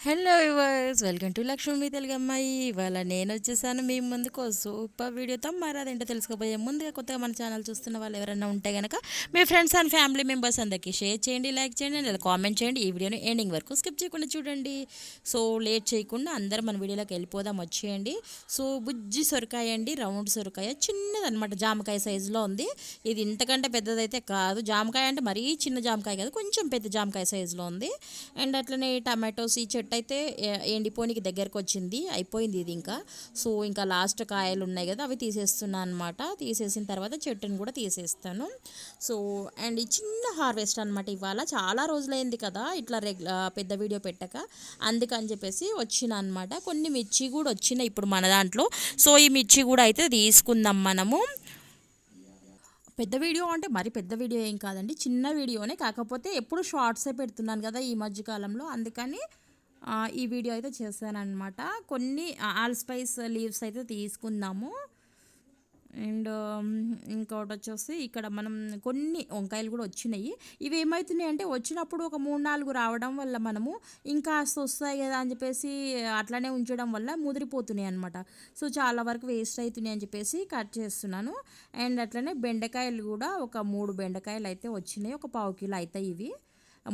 Hello viewers, welcome to Lakshmi Telugu అమ్మాయి. ఇవాళ నేను వచ్చేసాను మీ ముందుకు సూపర్ వీడియోతో. మరి అదేంటో తెలుసుకోబోయే ముందుగా కొత్తగా మన ఛానల్ చూస్తున్న వాళ్ళు ఎవరైనా ఉంటే కనుక మీ ఫ్రెండ్స్ అండ్ ఫ్యామిలీ మెంబర్స్ అందరికీ షేర్ చేయండి, లైక్ చేయండి, లేదా కామెంట్ చేయండి. ఈ వీడియోని ఎండింగ్ వరకు స్కిప్ చేయకుండా చూడండి. సో లేట్ చేయకుండా అందరం మన వీడియోలోకి వెళ్ళిపోదాం, వచ్చేయండి. సో బుజ్జి సొరకాయ అండి, రౌండ్ సొరకాయ, చిన్నదనమాట, జామకాయ సైజులో ఉంది. ఇది ఇంతకంటే పెద్దదైతే కాదు. జామకాయ అంటే మరీ చిన్న జామకాయ కాదు, కొంచెం పెద్ద జామకాయ సైజులో ఉంది. అండ్ అట్లనే టమాటోస్, ఈ చెట్టు అయితే ఎండిపోనికి దగ్గరకు వచ్చింది, అయిపోయింది ఇది ఇంకా. సో ఇంకా లాస్ట్ కాయలు ఉన్నాయి కదా, అవి తీసేస్తున్నాను అనమాట. తీసేసిన తర్వాత చెట్టుని కూడా తీసేస్తాను. సో అండ్ ఈ చిన్న హార్వెస్ట్ అనమాట. ఇవాళ చాలా రోజులైంది కదా ఇట్లా పెద్ద వీడియో పెట్టక, అందుకని చెప్పేసి వచ్చిన అనమాట. కొన్ని మిర్చి కూడా వచ్చినాయి ఇప్పుడు మన దాంట్లో. సో ఈ మిర్చి కూడా అయితే తీసుకుందాం మనము. పెద్ద వీడియో అంటే మరి పెద్ద వీడియో ఏం కాదండి, చిన్న వీడియోనే. కాకపోతే ఎప్పుడు షార్ట్సే పెడుతున్నాను కదా ఈ మధ్యకాలంలో, అందుకని ఈ వీడియో అయితే చేశానన్నమాట. కొన్ని ఆల్ స్పైస్ లీవ్స్ అయితే తీసుకుందాము. అండ్ ఇంకోటి వచ్చేసి ఇక్కడ మనం కొన్ని వంకాయలు కూడా వచ్చినాయి. ఇవి ఏమవుతున్నాయి అంటే వచ్చినప్పుడు ఒక 3-4 రావడం వల్ల మనము ఇంకా వస్తాయి కదా అని చెప్పేసి అట్లనే ఉంచడం వల్ల ముదిరిపోతున్నాయి అనమాట. సో చాలా వరకు వేస్ట్ అవుతున్నాయి అని చెప్పేసి కట్ చేస్తున్నాను. అండ్ అట్లనే బెండకాయలు కూడా ఒక 3 బెండకాయలు అయితే వచ్చినాయి. ఒక పావు కిలో అవుతాయి ఇవి.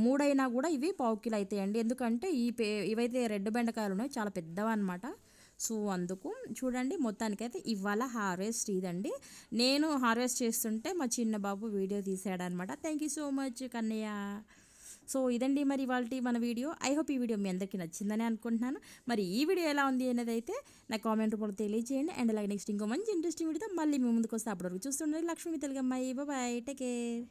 మూడైనా కూడా ఇవి పావు కిలో అవుతాయండి. ఎందుకంటే ఇవైతే రెడ్ బెండకాయలు ఉన్నాయి, చాలా పెద్దవి అనమాట. సో అందుకు చూడండి, మొత్తానికైతే ఇవాళ హార్వెస్ట్ ఇదండి. నేను హార్వెస్ట్ చేస్తుంటే మా చిన్న బాబు వీడియో తీసాడనమాట. Thank you so much Kannayya. So ఇదండి మరి ఇవాళ మన వీడియో. ఐ హోప్ ఈ వీడియో మీ అందరికీ నచ్చిందని అనుకుంటున్నాను. మరి ఈ వీడియో ఎలా ఉంది అనేది అయితే నా కామెంట్ రూపంలో తెలియజేయండి. అండ్ అలాగే నెక్స్ట్ ఇంకో మంచి ఇంట్రెస్టింగ్ వీడియోతో మళ్ళీ మీ ముందుకు వస్తే అప్పటివరకు చూస్తుండండి లక్ష్మీ తెలుగు అమ్మాయి. Bye, take care.